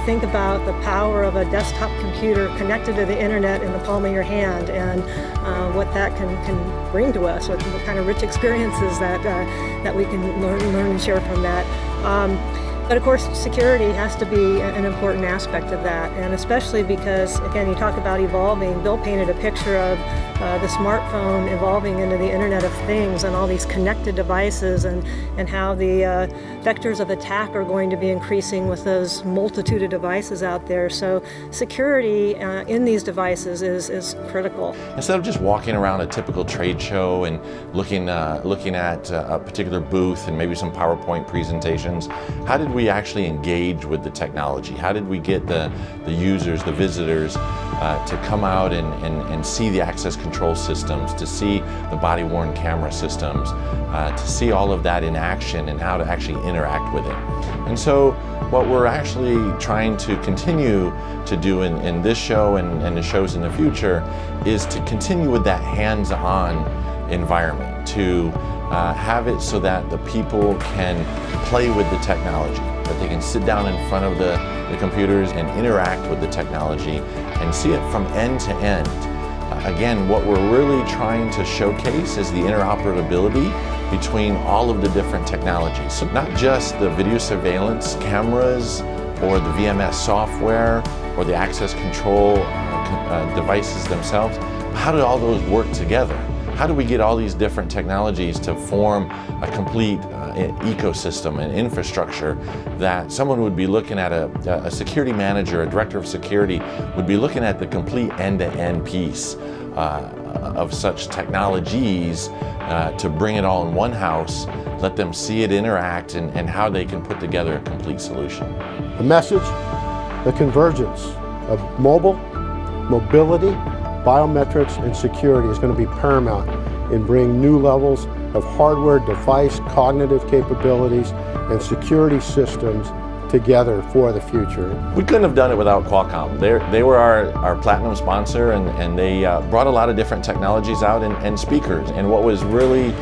think about the power of a desktop computer connected to the internet in the palm of your hand, and what that can bring to us, what kind of rich experiences that we can learn and share from that. But of course, security has to be an important aspect of that, and especially because, again, you talk about evolving. Bill painted a picture of the smartphone evolving into the Internet of Things and all these connected devices, and how the vectors of attack are going to be increasing with those multitude of devices out there. So security in these devices is critical. Instead of just walking around a typical trade show and looking at a particular booth and maybe some PowerPoint presentations, how did we actually engage with the technology? How did we get the users, the visitors, to come out and see the access control systems, to see the body-worn camera systems, to see all of that in action and how to actually interact with it? And so what we're actually trying to continue to do in this show and the shows in the future is to continue with that hands-on environment, to have it so that the people can play with the technology, that they can sit down in front of the computers and interact with the technology and see it from end to end. Again, what we're really trying to showcase is the interoperability between all of the different technologies. So not just the video surveillance cameras or the VMS software or the access control devices themselves, but how do all those work together? How do we get all these different technologies to form a complete ecosystem and infrastructure that someone would be looking at, a security manager, a director of security, would be looking at the complete end-to-end piece of such technologies to bring it all in one house, let them see it interact, and how they can put together a complete solution. The message, the convergence of mobility, biometrics, and security is going to be paramount in bringing new levels of hardware, device, cognitive capabilities, and security systems together for the future. We couldn't have done it without Qualcomm. They were our platinum sponsor, and they brought a lot of different technologies out and speakers. And what was really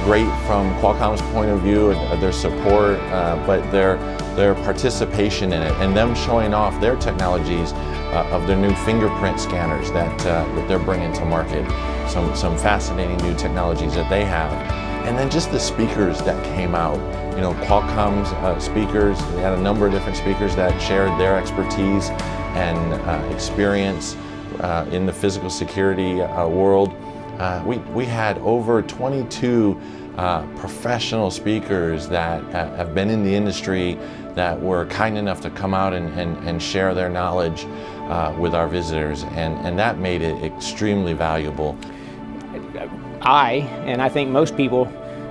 great from Qualcomm's point of view, their support, but their participation in it, and them showing off their technologies of their new fingerprint scanners that they're bringing to market. Some fascinating new technologies that they have. And then just the speakers that came out. You know, Qualcomm's speakers, they had a number of different speakers that shared their expertise and experience in the physical security world. We had over 22 professional speakers that have been in the industry that were kind enough to come out and share their knowledge with our visitors, and that made it extremely valuable. I think most people,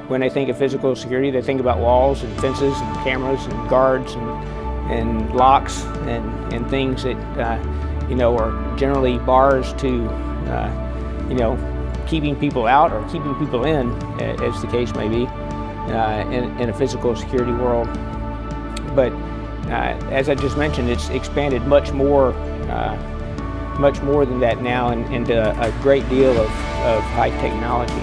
when they think of physical security, they think about walls and fences and cameras and guards and locks and things that you know, are generally bars to you know, keeping people out or keeping people in, as the case may be, in a physical security world. But as I just mentioned, it's expanded much more than that now, into a great deal of high technology.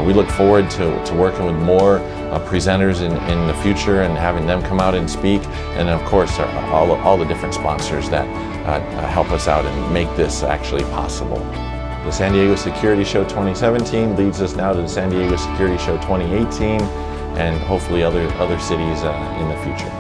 We look forward to working with more presenters in the future and having them come out and speak, and of course all the different sponsors that help us out and make this actually possible. The San Diego Security Show 2017 leads us now to the San Diego Security Show 2018, and hopefully other cities in the future.